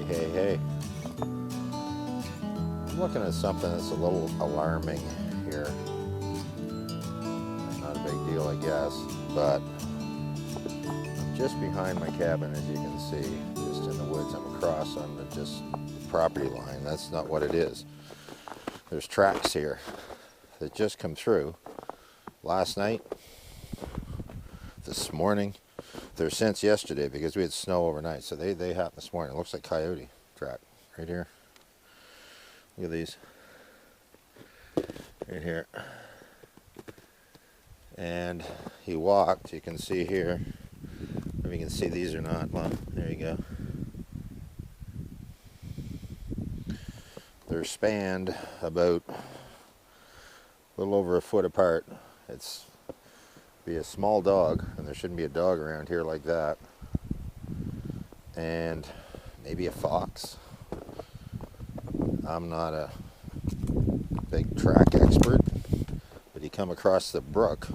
Hey. I'm looking at something that's a little alarming here. Not a big deal, I guess, but I'm just behind my cabin, as you can see, just in the woods. I'm across on the property line. That's not what it is. There's tracks here that just come through last night, this morning. They're since yesterday because we had snow overnight, so they happened this morning. It looks like coyote track right here. Look at these right here. And he walked, you can see here, if you can see these or not. Well, there you go. They're spanned about a little over a foot apart. It's be a small dog, and there shouldn't be a dog around here like that. And maybe a fox. I'm not a big track expert, but he come across the brook.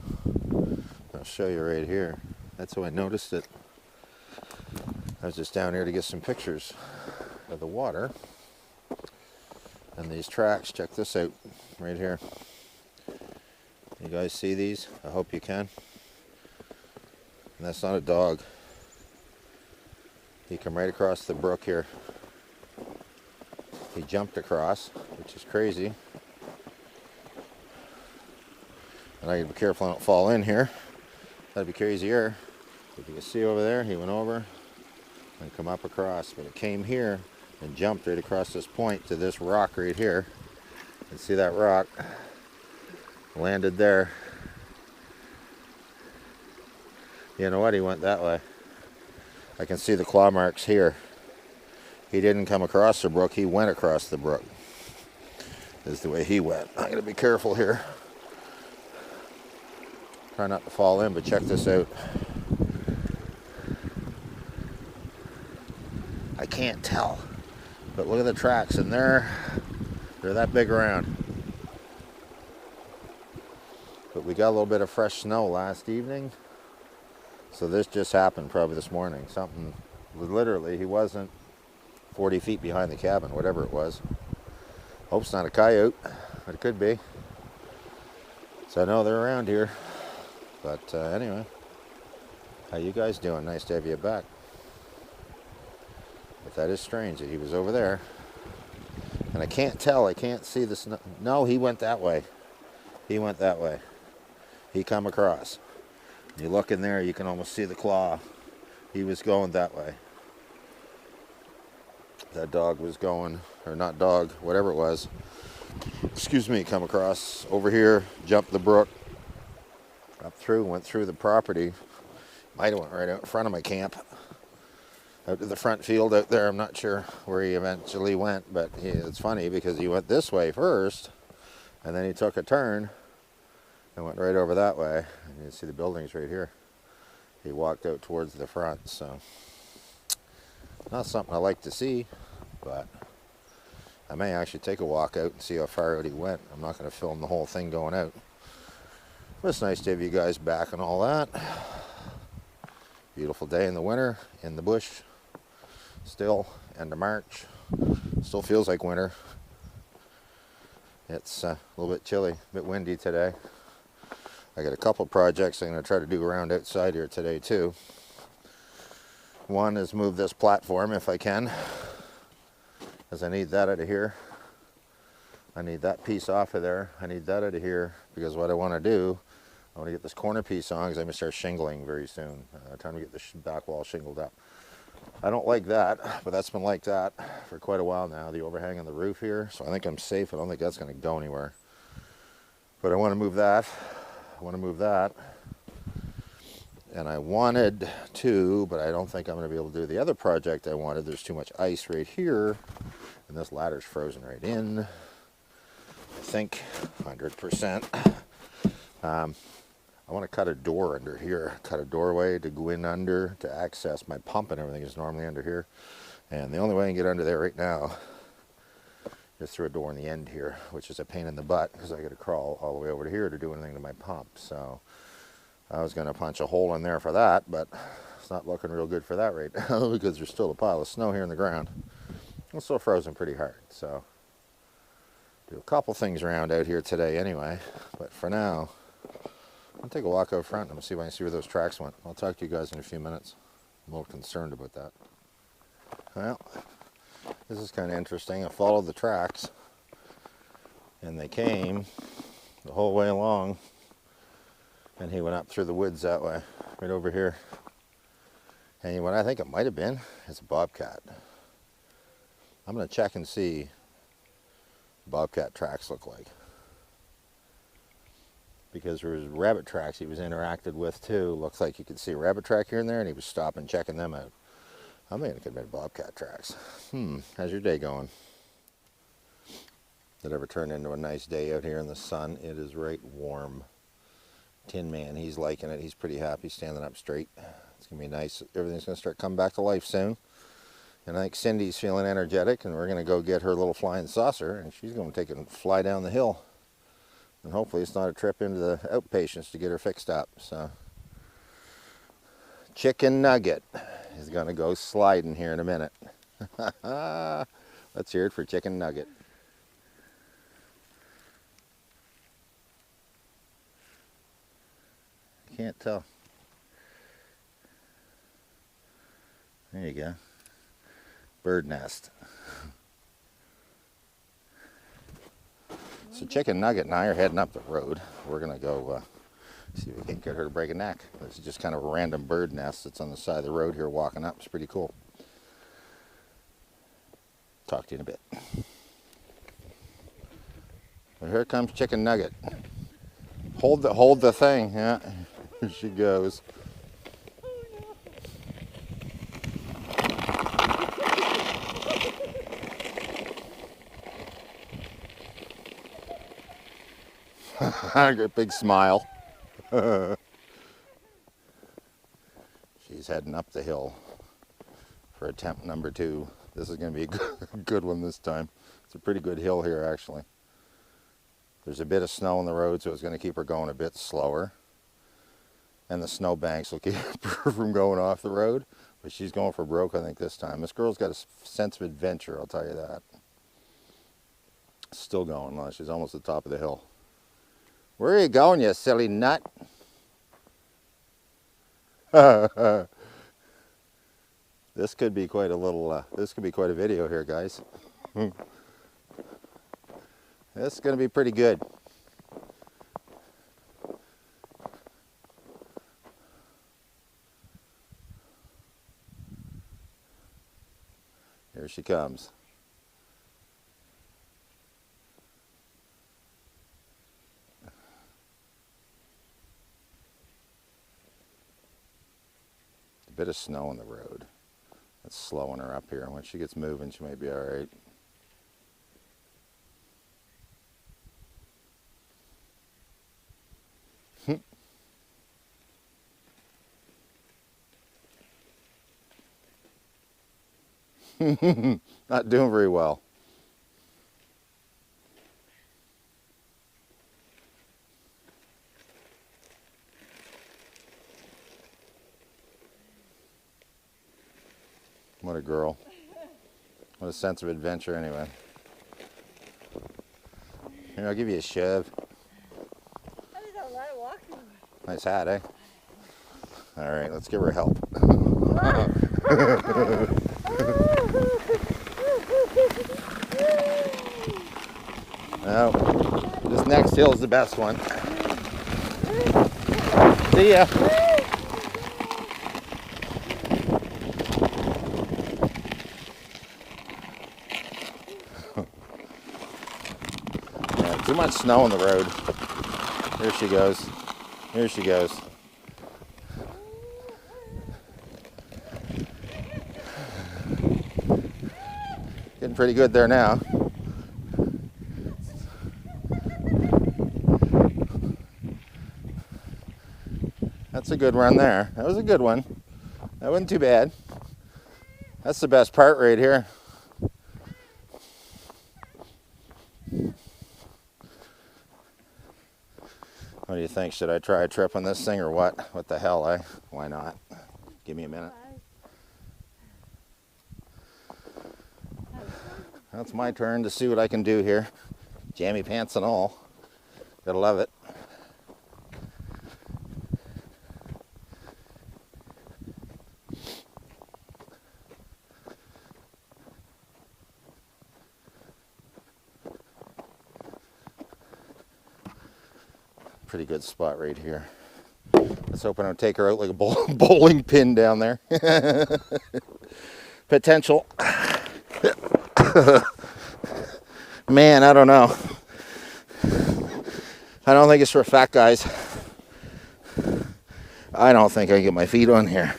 I'll show you right here. That's how I noticed it. I was just down here to get some pictures of the water. And these tracks, check this out right here. You guys see these? I hope you can. And that's not a dog. He come right across the brook here. He jumped across, which is crazy. And I gotta be careful I don't fall in here. That'd be crazier. If you can see over there, he went over and come up across. But it came here and jumped right across this point to this rock right here. And see that rock? Landed there. You know what? He went that way. I can see the claw marks here. He didn't come across the brook, he went across the brook. This is the way he went. I gotta be careful here. Try not to fall in, but check this out. I can't tell, but look at the tracks, and they're that big around. But we got a little bit of fresh snow last evening, so this just happened probably this morning. Something, literally, he wasn't 40 feet behind the cabin, whatever it was. Hope it's not a coyote, but it could be. So I know they're around here. But anyway, how you guys doing? Nice to have you back. But that is strange that he was over there. And I can't tell, I can't see the snow. No, he went that way. He went that way. He come across. You look in there, you can almost see the claw. He was going that way. That dog was going, or not dog, whatever it was. Excuse me, come across over here, jumped the brook, up through, went through the property. Might have went right out in front of my camp. Out to the front field out there. I'm not sure where he eventually went, but it's funny because he went this way first, and then he took a turn and went right over that way. And you can see the buildings right here. He walked out towards the front, so not something I like to see, but I may actually take a walk out and see how far out he went. I'm not going to film the whole thing going out. But it's nice to have you guys back and all that. Beautiful day in the winter, in the bush. Still, end of March. Still feels like winter. It's a little bit chilly, a bit windy today. I got a couple projects I'm going to try to do around outside here today too. One is move this platform if I can, because I need that out of here. I need that piece off of there. I need that out of here, because what I want to do, I want to get this corner piece on, because I'm going to start shingling very soon. Time to get the back wall shingled up. I don't like that, but that's been like that for quite a while now, the overhang on the roof here. So I think I'm safe. I don't think that's going to go anywhere. But I want to move that. I want to move that. And I wanted to, but I don't think I'm going to be able to do the other project I wanted. There's too much ice right here, and this ladder's frozen right in. I think 100%. I want to cut a door under here, cut a doorway to go in under to access my pump, and everything is normally under here. And the only way I can get under there right now is through a door in the end here, which is a pain in the butt because I got to crawl all the way over to here to do anything to my pump. So I was going to punch a hole in there for that, but it's not looking real good for that right now because there's still a pile of snow here in the ground. It's still frozen pretty hard, so do a couple things around out here today anyway. But for now, I'll take a walk out front and see if I can see where those tracks went. I'll talk to you guys in a few minutes. I'm a little concerned about that. Well, this is kind of interesting. I followed the tracks, and they came the whole way along, and he went up through the woods that way, right over here. And what I think it might have been is a bobcat. I'm going to check and see what bobcat tracks look like. Because there was rabbit tracks he was interacted with too. Looks like you could see a rabbit track here and there, and he was stopping, checking them out. I'm thinking it could have been bobcat tracks. How's your day going? Did it ever turn into a nice day out here in the sun? It is right warm. Tin Man, he's liking it. He's pretty happy standing up straight. It's going to be nice. Everything's going to start coming back to life soon. And I think Cindy's feeling energetic, and we're going to go get her little flying saucer, and she's going to take it and fly down the hill. And hopefully it's not a trip into the outpatients to get her fixed up. So, Chicken Nugget is going to go sliding here in a minute. Let's hear it for Chicken Nugget. Can't tell. There you go. Bird nest. So Chicken Nugget and I are heading up the road. We're going to go see if we can get her to break a neck. This is just kind of a random bird nest that's on the side of the road here walking up. It's pretty cool. Talk to you in a bit. Well, here comes Chicken Nugget. Hold the thing. Yeah, here she goes. I got a big smile. She's heading up the hill for attempt number 2. This is going to be a good one this time. It's a pretty good hill here, actually. There's a bit of snow on the road, so it's going to keep her going a bit slower. And the snow banks will keep her from going off the road. But she's going for broke, I think, this time. This girl's got a sense of adventure, I'll tell you that. Still going. Well, she's almost at the top of the hill. Where are you going, you silly nut? This could be quite a little, this could be quite a video here, guys. This is going to be pretty good. Here she comes. A bit of snow on the road. That's slowing her up here. When she gets moving, she may be all right. Not doing very well. What a girl. What a sense of adventure anyway. Here, I'll give you a shove. That is a lot of walking. Nice hat, eh? All right, let's give her help. Now, this next hill is the best one. See ya. Yeah, too much snow on the road. Here she goes. Here she goes. Getting pretty good there now. That's a good run there. That was a good one. That wasn't too bad. That's the best part right here. What do you think? Should I try a trip on this thing or what? What the hell, eh? Why not? Give me a minute. That's my turn to see what I can do here. Jammy pants and all. Gotta love it. Pretty good spot right here. Let's hope I don't take her out like a bowling pin down there. Potential. Man, I don't know. I don't think it's for fat guys. I don't think I can get my feet on here.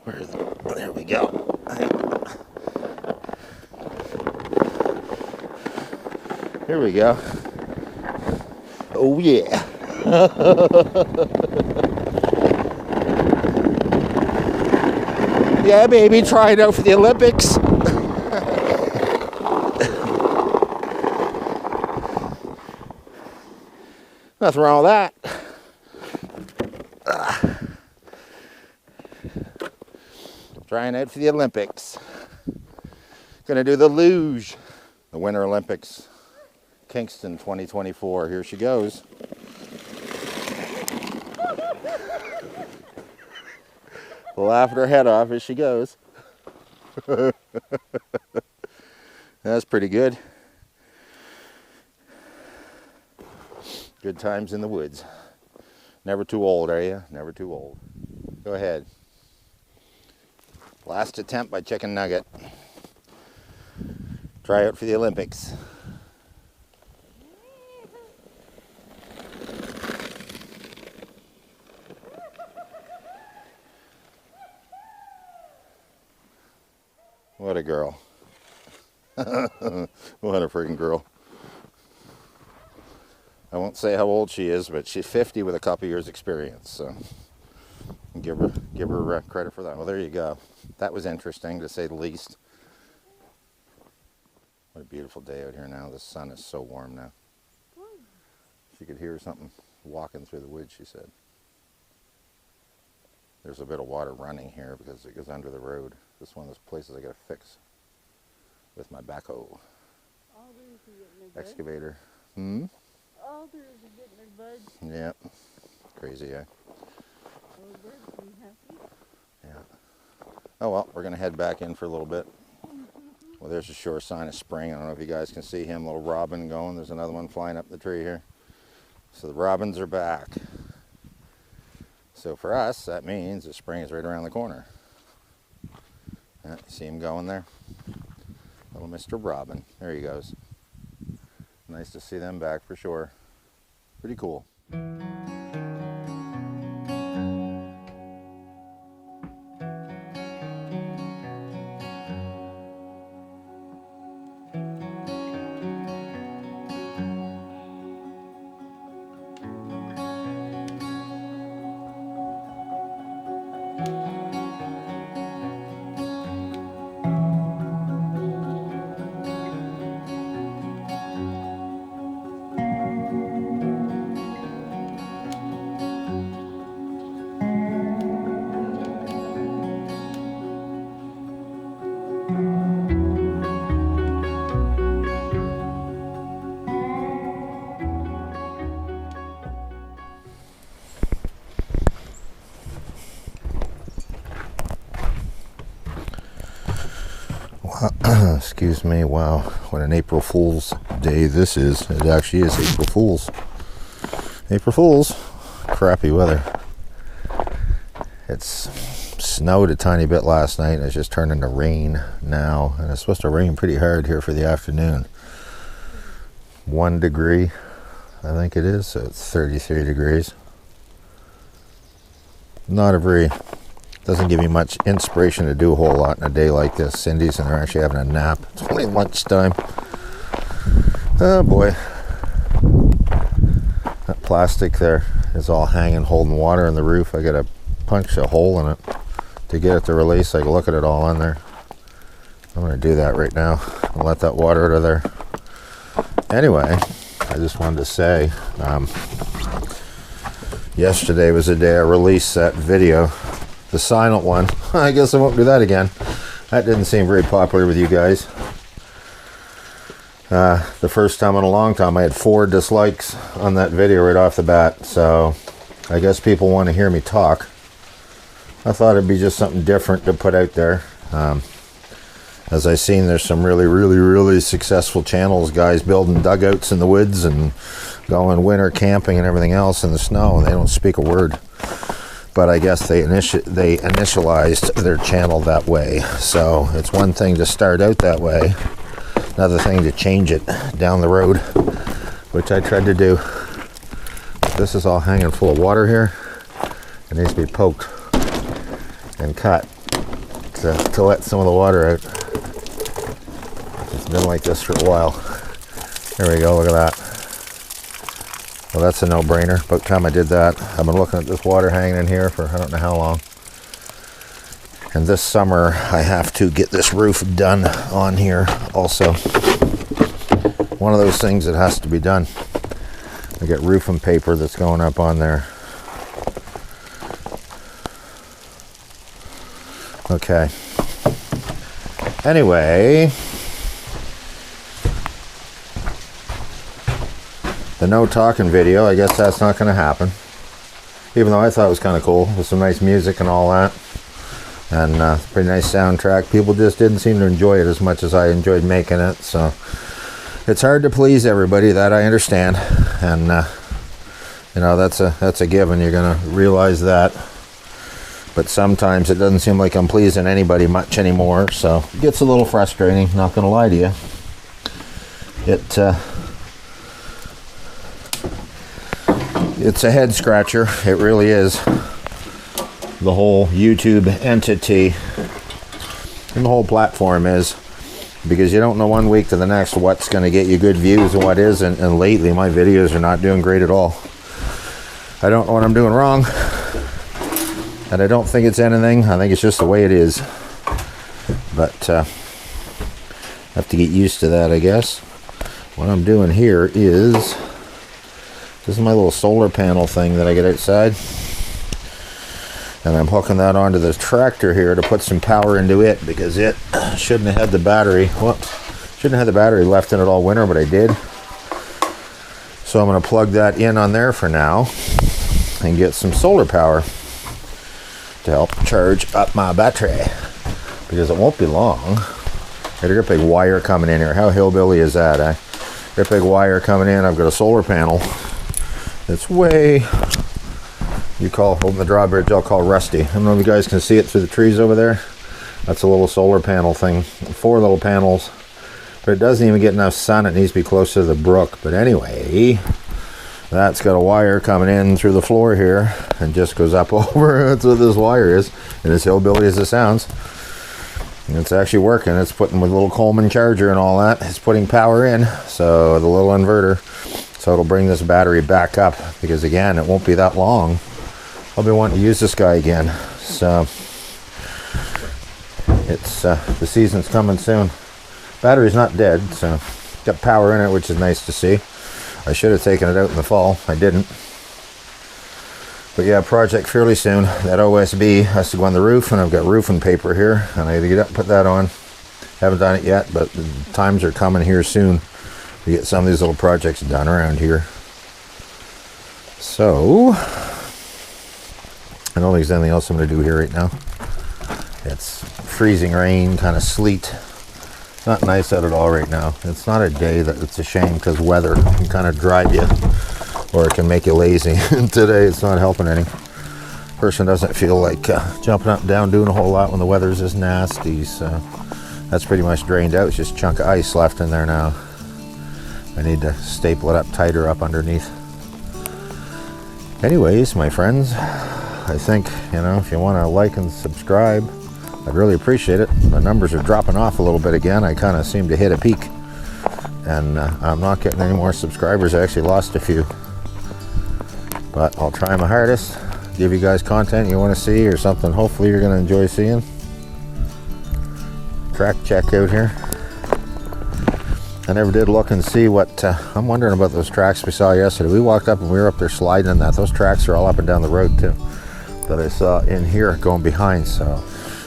Where is it? There we go. Here we go. Oh yeah. Yeah, baby, try it out for the Olympics. Nothing wrong with that. Trying out for the Olympics. Gonna do the luge. The Winter Olympics. Kingston 2024. Here she goes. Laughing her head off as she goes. That's pretty good. Good times in the woods. Never too old, are you? Never too old. Go ahead. Last attempt by Chicken Nugget. Try out for the Olympics. What a girl. What a freaking girl. I won't say how old she is, but she's 50 with a couple years experience, so give her credit for that. Well, there you go. That was interesting, to say the least. What a beautiful day out here now. The sun is so warm now. She could hear something walking through the woods, she said. There's a bit of water running here because it goes under the road. This is one of those places I got to fix with my backhoe. Excavator. Hmm? Alders are getting their buds. Yep. Crazy, eh? Yeah. Oh well, we're going to head back in for a little bit. Well, there's a sure sign of spring. I don't know if you guys can see him, little robin going. There's another one flying up the tree here. So the robins are back. So for us, that means the spring is right around the corner. Yeah, you see him going there? Little Mr. Robin. There he goes. Nice to see them back for sure. Pretty cool. Excuse me, wow, what an April Fool's Day this is. It actually is April Fool's. April Fool's. Crappy weather. It's snowed a tiny bit last night and it's just turned into rain now. And it's supposed to rain pretty hard here for the afternoon. 1 degree, I think it is, so it's 33 degrees. Not a very... Doesn't give me much inspiration to do a whole lot in a day like this. Cindy's and they're actually having a nap. It's only lunchtime. Oh boy. That plastic there is all hanging, holding water in the roof. I gotta punch a hole in it to get it to release so I can look at it all on there. I'm gonna do that right now and let that water out of there. Anyway, I just wanted to say, yesterday was the day I released that video the silent one. I guess I won't do that again. That didn't seem very popular with you guys. The first time in a long time, I had 4 dislikes on that video right off the bat. So I guess people want to hear me talk. I thought it'd be just something different to put out there. As I've seen, there's some really successful channels, guys building dugouts in the woods and going winter camping and everything else in the snow, and they don't speak a word. But I guess they initialized their channel that way. So it's one thing to start out that way, another thing to change it down the road, which I tried to do. This is all hanging full of water here. It needs to be poked and cut to let some of the water out. It's been like this for a while. There we go, look at that. Well, that's a no-brainer. About time I did that. I've been looking at this water hanging in here for I don't know how long. And this summer I have to get this roof done on here also. One of those things that has to be done. I get roofing paper that's going up on there. Okay. Anyway, the no talking video, I guess that's not going to happen. Even though I thought it was kind of cool with some nice music and all that. And pretty nice soundtrack. People just didn't seem to enjoy it as much as I enjoyed making it. So it's hard to please everybody, that I understand. And you know, that's a given. You're going to realize that. But sometimes it doesn't seem like I'm pleasing anybody much anymore. So it gets a little frustrating, not going to lie to you. It's a head scratcher. It really is. The whole YouTube entity and the whole platform is, because you don't know one week to the next what's going to get you good views and what isn't. And lately my videos are not doing great at all. I don't know what I'm doing wrong, and I don't think it's anything. I think it's just the way it is. But I have to get used to that, I guess. What I'm doing here is, this is my little solar panel thing that I get outside. And I'm hooking that onto the tractor here to put some power into it, because it shouldn't have had the battery. Whoops. Shouldn't have had the battery left in it all winter, but I did. So I'm going to plug that in on there for now and get some solar power to help charge up my battery, because it won't be long. Got a big wire coming in here. How hillbilly is that, eh? Got a big wire coming in. I've got a solar panel. It's way, you call holding the drawbridge, I'll call rusty. I don't know if you guys can see it through the trees over there. That's a little solar panel thing. 4 little panels, but it doesn't even get enough sun. It needs to be close to the brook. But anyway, that's got a wire coming in through the floor here and just goes up over. That's what this wire is, and as hillbilly as it sounds. And it's actually working. It's putting with a little Coleman charger and all that. It's putting power in, so the little inverter. So it'll bring this battery back up, because again, it won't be that long. I'll be wanting to use this guy again. So it's the season's coming soon. Battery's not dead, so got power in it, which is nice to see. I should have taken it out in the fall. I didn't. But yeah, project fairly soon. That OSB has to go on the roof, and I've got roofing paper here, and I got to get up and put that on. Haven't done it yet, but the times are coming here soon to get some of these little projects done around here. So I don't think there's anything else I'm going to do here right now. It's freezing rain, kind of sleet. Not nice out at all right now. It's not a day that it's a shame, because weather can kind of drive you, or it can make you lazy. And today it's not helping any. Person doesn't feel like jumping up and down doing a whole lot when the weather's this nasty. So that's pretty much drained out. It's just a chunk of ice left in there now. I need to staple it up tighter up underneath. Anyways, my friends, I think, you know, if you want to like and subscribe, I'd really appreciate it. My numbers are dropping off a little bit again. I kind of seem to hit a peak, and I'm not getting any more subscribers. I actually lost a few, but I'll try my hardest. Give you guys content you want to see, or something hopefully you're going to enjoy seeing. Track check out here. I never did look and see what, I'm wondering about those tracks we saw yesterday. We walked up and we were up there sliding in that. Those tracks are all up and down the road too. that I saw in here going behind. So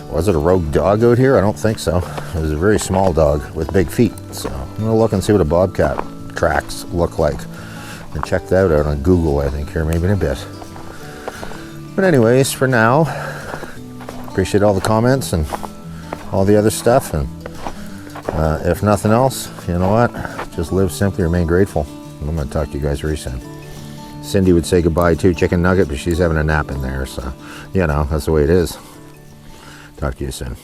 was it a rogue dog out here? I don't think so. It was a very small dog with big feet. So I'm gonna look and see what a bobcat tracks look like. And check that out on Google, I think, here maybe in a bit. But anyways, for now, appreciate all the comments and all the other stuff. And if nothing else, you know what? Just live simply, remain grateful. I'm going to talk to you guys very soon. Cindy would say goodbye to Chicken Nugget, but she's having a nap in there. So, you know, that's the way it is. Talk to you soon.